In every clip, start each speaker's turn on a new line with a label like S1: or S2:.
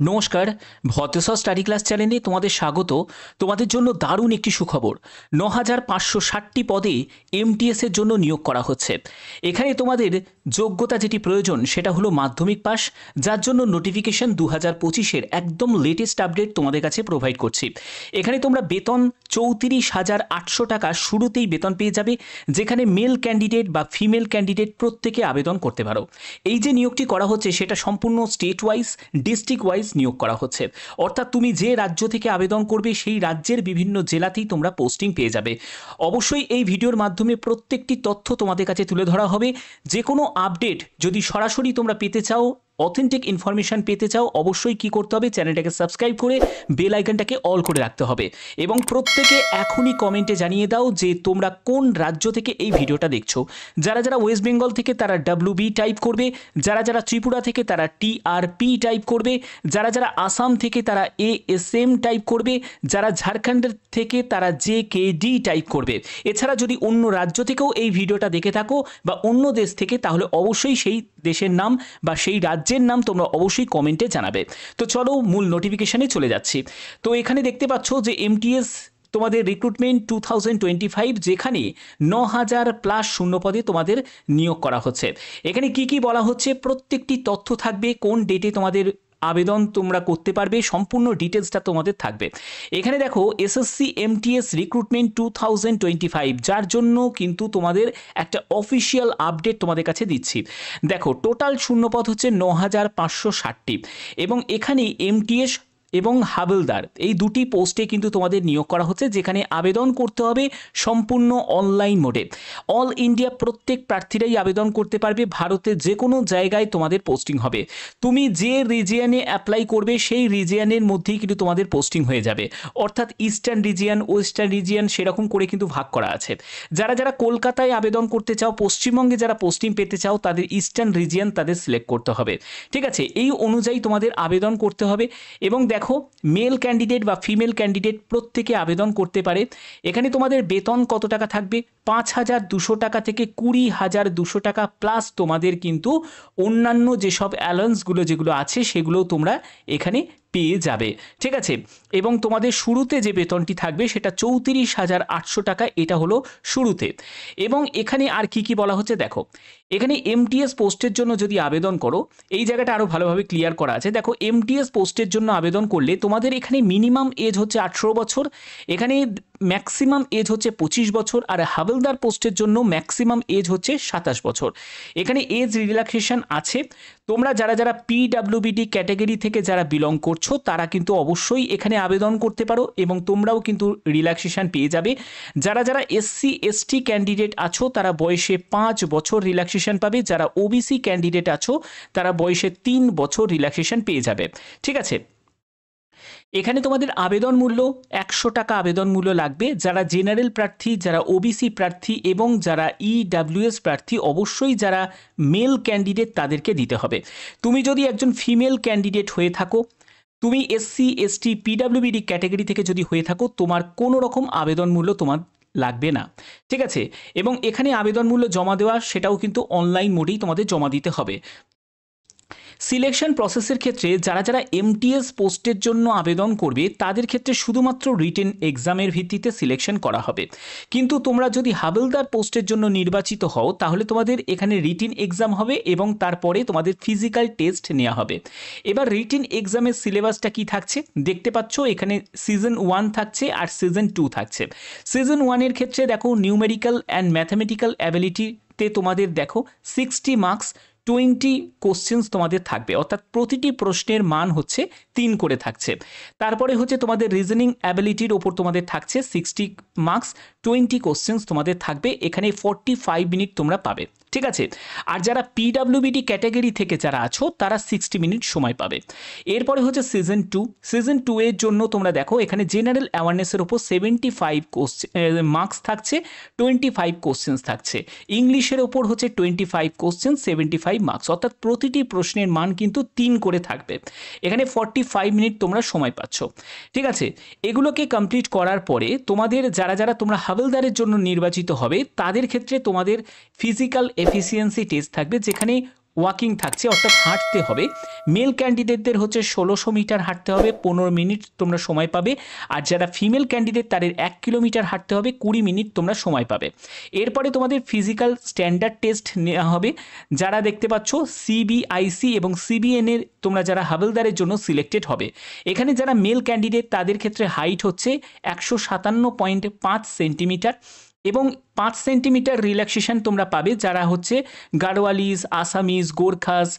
S1: নমস্কার, ভতেশ্বর study class চ্যানেলে তোমাদের স্বাগত। তোমাদের জন্য দারুণ একটি সুখবর। ৯,৫৬০টি পদে এমটিএস এর জন্য নিয়োগ করা হচ্ছে। এখানে তোমাদের যোগ্যতা যেটি প্রয়োজন সেটা হলো মাধ্যমিক পাস, যার জন্য নোটিফিকেশন ২০২৫-এর একদম লেটেস্ট আপডেট তোমাদের কাছে প্রোভাইড করছি। এখানে তোমরা বেতন ৩৪,৮০০ টাকা শুরুতেই বেতন পেয়ে যাবে, যেখানে মেল ক্যান্ডিডেট বা ফিমেল ক্যান্ডিডেট প্রত্যেকে আবেদন করতে পারো। এই যে নিয়োগটি করা হচ্ছে সেটা সম্পূর্ণ স্টেট ওয়াইজ, ডিস্ট্রিক্ট ওয়াইজ নিয়োগ করা হচ্ছে। অর্থাৎ তুমি যে রাজ্য থেকে আবেদন করবে সেই রাজ্যের বিভিন্ন জেলাতেই তোমরা পোস্টিং পেয়ে যাবে। অবশ্যই এই ভিডিওর মাধ্যমে প্রত্যেকটি তথ্য তোমাদের কাছে তুলে ধরা হবে। যে কোনো আপডেট যদি সরাসরি তোমরা পেতে চাও, অথেন্টিক ইনফরমেশন পেতে চাও, অবশ্যই কি করতে হবে, চ্যানেলটাকে সাবস্ক্রাইব করে বেল আইকনটাকে অল করে রাখতে হবে। এবং প্রত্যেকে এখনই কমেন্টে জানিয়ে দাও যে তোমরা কোন রাজ্য থেকে এই ভিডিওটা দেখছো। যারা যারা ওয়েস্ট বেঙ্গল থেকে তারা WB টাইপ করবে, যারা যারা ত্রিপুরা থেকে তারা TRP টাইপ করবে, যারা যারা আসাম থেকে তারা ASM টাইপ করবে, যারা ঝাড়খণ্ডের থেকে তারা JKD টাইপ করবে। এছাড়া যদি অন্য রাজ্য থেকেও এই ভিডিওটা দেখে থাকো বা অন্য দেশ থেকে, তাহলে অবশ্যই সেই দেশের নাম বা সেই রাজ্যের নাম তোমরা অবশ্যই কমেন্টে জানাবে। তো চলো মূল নোটিফিকেশনে চলে যাচ্ছি। তো এখানে দেখতে পাচ্ছ যে এমটিএস তোমাদের রিক্রুটমেন্ট 2025, যেখানে ৯,০০০+ শূন্য পদে তোমাদের নিয়োগ করা হচ্ছে। এখানে কি কি বলা হচ্ছে প্রত্যেকটি তথ্য থাকবে, কোন ডেটে তোমাদের আবেদন তোমরা করতে পারবে, সম্পূর্ণ ডিটেলসটা তোমাদের থাকবে। এখানে দেখো SSC MTS রিক্রুটমেন্ট 2025, যার জন্য কিন্তু তোমাদের একটা অফিসিয়াল আপডেট তোমাদের কাছে দিচ্ছি। দেখো টোটাল শূন্যপদ হচ্ছে ৯,৫৬০টি এবং এখানে MTS এবং হাবিলদার এই দুটি পোস্টে কিন্তু তোমাদের নিয়োগ করা হচ্ছে, যেখানে আবেদন করতে হবে সম্পূর্ণ অনলাইন মোডে। অল ইন্ডিয়া প্রত্যেক প্রার্থীরাই আবেদন করতে পারবে, ভারতের যে কোনো জায়গায় তোমাদের পোস্টিং হবে। তুমি যে রিজিয়নে অ্যাপ্লাই করবে সেই রিজিয়নের মধ্যেই কিন্তু তোমাদের পোস্টিং হয়ে যাবে। অর্থাৎ ইস্টার্ন রিজিয়ন, ওয়েস্টার্ন রিজিয়ন সেরকম করে কিন্তু ভাগ করা আছে। যারা যারা কলকাতায় আবেদন করতে চাও, পশ্চিমবঙ্গে যারা পোস্টিং পেতে চাও, তাদের ইস্টার্ন রিজিয়ন তাদের সিলেক্ট করতে হবে। ঠিক আছে, এই অনুযায়ী তোমাদের আবেদন করতে হবে। এবং দেখো মেল ক্যান্ডিডেট বা ফিমেল ক্যান্ডিডেট প্রত্যেকে আবেদন করতে পারে। এখানে তোমাদের বেতন কত টাকা থাকবে, ৫,২০০ টাকা থেকে ২০,২০০ টাকা, প্লাস তোমাদের কিন্তু অন্যান্য যেসব অ্যালাউন্সগুলো যেগুলো আছে সেগুলোও তোমরা এখানে পেয়ে যাবে। ঠিক আছে, এবং তোমাদের শুরুতে যে বেতনটি থাকবে সেটা ৩৪,৮০০ টাকা, এটা হলো শুরুতে। এবং এখানে আর কি কি বলা হচ্ছে দেখো, এখানে MTS পোস্টের জন্য যদি আবেদন করো, এই জায়গাটা আরও ভালোভাবে ক্লিয়ার করা আছে। দেখো MTS পোস্টের জন্য আবেদন করলে তোমাদের এখানে মিনিমাম এজ হচ্ছে 18 বছর, এখানে ম্যাক্সিমাম এজ হচ্ছে 25 বছর, আর হাবিলদার পোস্টের জন্য ম্যাক্সিমাম এজ হচ্ছে 27 বছর। এখানে এজ রিল্যাক্সেশন আছে। তোমরা যারা যারা PWBD ক্যাটাগরি থেকে যারা বিলং করছো তারা কিন্তু অবশ্যই এখানে আবেদন করতে পারো এবং তোমরাও কিন্তু রিল্যাক্সেশন পেয়ে যাবে। যারা যারা SC ST ক্যান্ডিডেট আছো তারা বয়সে 5 বছর রিল্যাক্সেশন পাবে। যারা OBC ক্যান্ডিডেট আছো তারা বয়সে 3 বছর রিল্যাক্সেশন পেয়ে যাবে। ঠিক আছে, এখানে তোমাদের আবেদন মূল্য 100 টাকা আবেদন মূল্য লাগবে। যারা জেনারেল প্রার্থী, যারা OBC প্রার্থী এবং যারা EWS প্রার্থী, অবশ্যই যারা মেল ক্যান্ডিডেট তাদেরকে দিতে হবে। তুমি যদি একজন ফিমেল ক্যান্ডিডেট হয়ে থাকো, তুমি SC ST PWBD ক্যাটাগরি থেকে যদি হয়ে থাকো, তোমার কোনো রকম আবেদন মূল্য তোমার লাগবে না। ঠিক আছে, এবং এখানে আবেদন মূল্য জমা দেওয়া সেটাও কিন্তু অনলাইন মোডেই তোমাদের জমা দিতে হবে। সিলেকশন প্রসেসের ক্ষেত্রে যারা যারা MTS পোস্টের জন্য আবেদন করবে তাদের ক্ষেত্রে শুধুমাত্র রিটেন এক্সামের ভিত্তিতে সিলেকশন করা হবে। কিন্তু তোমরা যদি হাবিলদার পোস্টের জন্য নির্বাচিত হও তাহলে তোমাদের এখানে রিটেন এক্সাম হবে এবং তারপরে তোমাদের ফিজিক্যাল টেস্ট নেওয়া হবে। এবার রিটেন এক্সামের সিলেবাসটা কি থাকছে দেখতে পাচ্ছ, এখানে সিজন 1 থাকছে আর সিজন 2 থাকছে। সিজন 1-এর ক্ষেত্রে দেখো নিউমেরিক্যাল অ্যান্ড ম্যাথামেটিক্যাল অ্যাবিলিটিতে তোমাদের দেখো 60 মার্কস 20 কোশ্চেন্স তোমাদের থাকবে, অর্থাৎ প্রতিটি প্রশ্নের মান হচ্ছে 3 করে থাকছে। তারপরে হচ্ছে তোমাদের রিজনিং অ্যাবিলিটির ওপর তোমাদের থাকছে 60 মার্কস 20 কোশ্চেন্স তোমাদের থাকবে। এখানে 45 মিনিট তোমরা পাবে। ঠিক আছে, আর যারা PWBD ক্যাটাগরি থেকে যারা আছো তারা 60 মিনিট সময় পাবে। এরপরে হচ্ছে সিজন 2। সিজন 2 এর জন্য তোমরা দেখো এখানে জেনারেল অ্যাওয়ারনেসের ওপর 75 মার্কস থাকছে, 25 কোশ্চেন্স থাকছে। ইংলিশের ওপর হচ্ছে 25 কোশ্চেন, 75 মার্কস, অর্থাৎ প্রতিটি প্রশ্নের মান কিন্তু 3 করে থাকবে। এখানে 45 মিনিট তোমরা সময় পাচ্ছ। ঠিক আছে, এগুলোকে কমপ্লিট করার পরে তোমাদের যারা যারা তোমরা হাবিলদারের জন্য নির্বাচিত হবে তাদের ক্ষেত্রে তোমাদের ফিজিক্যাল এফিসিয়েন্সি টেস্ট থাকবে, যেখানে ওয়াকিং থাকছে, অর্থাৎ হাঁটতে হবে। মেল ক্যান্ডিডেটদের হচ্ছে 1600 মিটার হাঁটতে হবে, 15 মিনিট তোমরা সময় পাবে। আর যারা ফিমেল ক্যান্ডিডেট তাদের 1 কিলোমিটার হাঁটতে হবে, 20 মিনিট তোমরা সময় পাবে। এরপরে তোমাদের ফিজিক্যাল স্ট্যান্ডার্ড টেস্ট নেওয়া হবে। যারা দেখতে পাচ্ছ সিবিআইসি এবং সিবিএনের তোমরা যারা হাবিলদারের জন্য সিলেক্টেড হবে। এখানে যারা মেল ক্যান্ডিডেট তাদের ক্ষেত্রে হাইট হচ্ছে 157.5 সেন্টিমিটার এবং 5 সেন্টিমিটার রিল্যাক্সেশন তোমরা পাবে যারা হচ্ছে গাড়োয়ালিজ, আসামিজ, গোর্খাস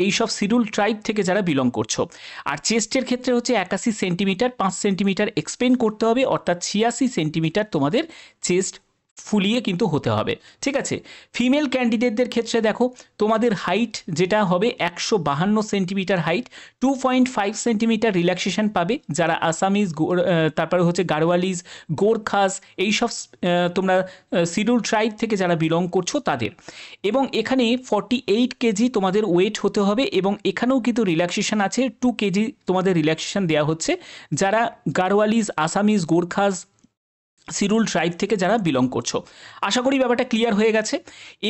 S1: এইসব শিডিউল ট্রাইব থেকে যারা বিলং করছো। আর চেস্টের ক্ষেত্রে হচ্ছে 81 সেন্টিমিটার, 5 সেন্টিমিটার এক্সপেন্ড করতে হবে, অর্থাৎ 86 সেন্টিমিটার তোমাদের চেস্ট ফুলিয়ে কিন্তু হতে হবে। ঠিক আছে, ফিমেল ক্যান্ডিডেটদের ক্ষেত্রে দেখো তোমাদের হাইট যেটা হবে 152 সেন্টিমিটার হাইট, 2.5 সেন্টিমিটার রিল্যাক্সেশন পাবে যারা আসামিজ, তারপরে হচ্ছে গাড়োয়ালিজ, গোর্খাস এইসব তোমরা শিডিউল ট্রাইব থেকে যারা বিলং করছো তাদের। এবং এখানে 48 কেজি তোমাদের ওয়েট হতে হবে এবং এখানেও কিন্তু রিল্যাক্সেশন আছে, 2 কেজি তোমাদের রিল্যাক্সেশন দেওয়া হচ্ছে যারা গাড়োয়ালিজ, আসামিজ, গোর্খাস শিডিউল ট্রাইব থেকে যারা বিলং করছো। আশা করি ব্যাপারটা ক্লিয়ার হয়ে গেছে।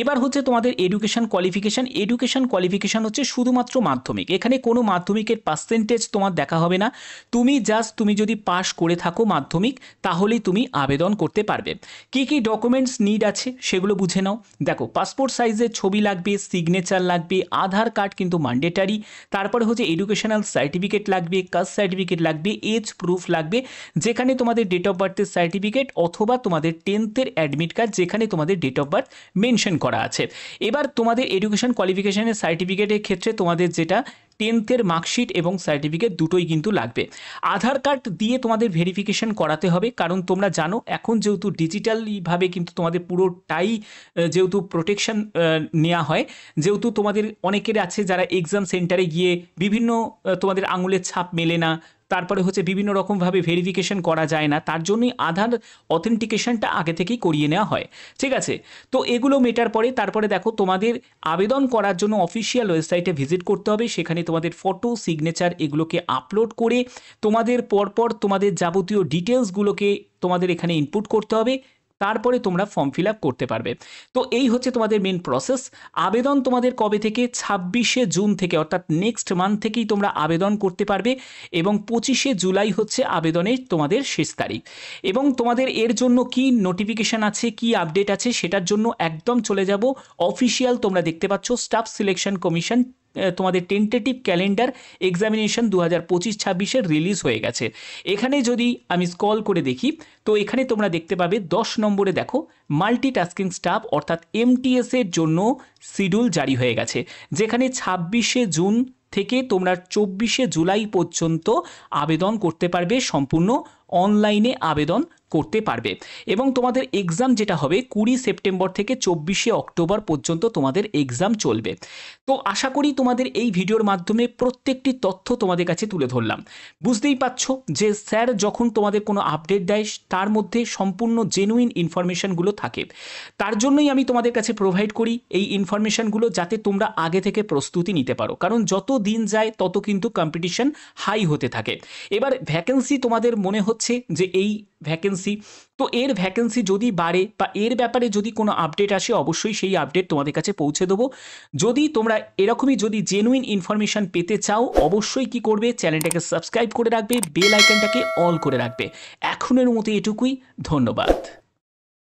S1: এবার হচ্ছে তোমাদের এডুকেশন কোয়ালিফিকেশান। এডুকেশন কোয়ালিফিকেশান হচ্ছে শুধুমাত্র মাধ্যমিক, এখানে কোনো মাধ্যমিকের পার্সেন্টেজ তোমার দেখা হবে না। তুমি যদি পাস করে থাকো মাধ্যমিক তাহলেই তুমি আবেদন করতে পারবে। কি কি ডকুমেন্টস নিড আছে সেগুলো বুঝে নাও। দেখো, পাসপোর্ট সাইজের ছবি লাগবে, সিগনেচার লাগবে, আধার কার্ড কিন্তু ম্যান্ডেটারি, তারপরে হচ্ছে এডুকেশনাল সার্টিফিকেট লাগবে, কাস্ট সার্টিফিকেট লাগবে, এজ প্রুফ লাগবে যেখানে তোমাদের ডেট অফ বার্থের সার্টিফিকেট অথবা তোমাদের 10th অ্যাডমিট কার্ড যেখানে তোমাদের ডেট অফ বার্থ মেনশন করা আছে। এবার তোমাদের এডুকেশন কোয়ালিফিকেশনের সার্টিফিকেটের ক্ষেত্রে তোমাদের যেটা 10th মার্কশিট এবং সার্টিফিকেট দুটোই কিন্তু লাগবে। আধার কার্ড দিয়ে তোমাদের ভেরিফিকেশন করাতে হবে, কারণ তোমরা জানো এখন যেহেতু ডিজিটালিভাবে কিন্তু তোমাদের পুরোটাই যেহেতু প্রোটেকশন নেওয়া হয়, যেহেতু তোমাদের অনেকের আছে যারা এক্সাম সেন্টারে গিয়ে বিভিন্ন তোমাদের আঙুলের ছাপ মেলে না, তারপরে হচ্ছে বিভিন্ন রকমভাবে ভেরিফিকেশন করা যায় না, তার জন্যই আধার অথেন্টিকেশনটা আগে থেকেই করিয়ে নেওয়া হয়। ঠিক আছে, তো এগুলো মেটার পরে তারপরে দেখো তোমাদের আবেদন করার জন্য অফিসিয়াল ওয়েবসাইটে ভিজিট করতে হবে। সেখানে তোমাদের ফটো, সিগনেচার এগুলোকে আপলোড করে তোমাদের পরপর তোমাদের যাবতীয় ডিটেলসগুলোকে তোমাদের এখানে ইনপুট করতে হবে, তারপরে তোমরা ফর্ম ফিল আপ করতে পারবে। তো এই হচ্ছে তোমাদের মেন প্রসেস। আবেদন তোমাদের কবে থেকে? 26শে জুন থেকে, অর্থাৎ নেক্সট মান্থ থেকেই তোমরা আবেদন করতে পারবে এবং 25শে জুলাই হচ্ছে আবেদনের তোমাদের শেষ তারিখ। এবং তোমাদের এর জন্য কি নোটিফিকেশান আছে, কি আপডেট আছে সেটার জন্য একদম চলে যাব অফিসিয়াল, তোমরা দেখতে পাচ্ছ স্টাফ সিলেকশন কমিশন তোমাদের টেন্টেটিভ ক্যালেন্ডার এক্সামিনেশন 2025-26 রিলিজ হয়ে গেছে। এখানে যদি আমি স্ক্রল করে দেখি তো এখানে তোমরা দেখতে পাবে 10 নম্বরে দেখো মাল্টিটাস্কিং স্টাফ অর্থাৎ MTS এর জন্য শিডিউল জারি হয়ে গেছে, যেখানে 26শে জুন থেকে তোমরা 24শে জুলাই পর্যন্ত আবেদন করতে পারবে, সম্পূর্ণ অনলাইনে আবেদন করতে পারবে। এবং তোমাদের এক্সাম যেটা হবে 20 সেপ্টেম্বর থেকে 24শে অক্টোবর পর্যন্ত তোমাদের এক্সাম চলবে। তো আশা করি তোমাদের এই ভিডিওর মাধ্যমে প্রত্যেকটি তথ্য তোমাদের কাছে তুলে ধরলাম। বুঝতেই পারছো যে স্যার যখন তোমাদের কোনো আপডেট দেয় তার মধ্যে সম্পূর্ণ জেনুইন ইনফরমেশনগুলো থাকে, তার জন্যই আমি তোমাদের কাছে প্রোভাইড করি এই ইনফরমেশনগুলো, যাতে তোমরা আগে থেকে প্রস্তুতি নিতে পারো, কারণ যত দিন যায় তত কিন্তু কম্পিটিশন হাই হতে থাকে। এবার ভ্যাকেন্সি তোমাদের মনে হচ্ছে যে এই ভ্যাকেন্সি, তো এর ভ্যাকেন্সি যদি বাড়ে বা এর ব্যাপারে যদি কোনো আপডেট আসে অবশ্যই সেই আপডেট তোমাদের কাছে পৌঁছে দেবো। যদি তোমরা এরকমই যদি জেনুইন ইনফরমেশন পেতে চাও অবশ্যই কি করবে, চ্যানেলটাকে সাবস্ক্রাইব করে রাখবে, বেল আইকনটাকে অল করে রাখবে। এখনের মতো এটুকুই, ধন্যবাদ।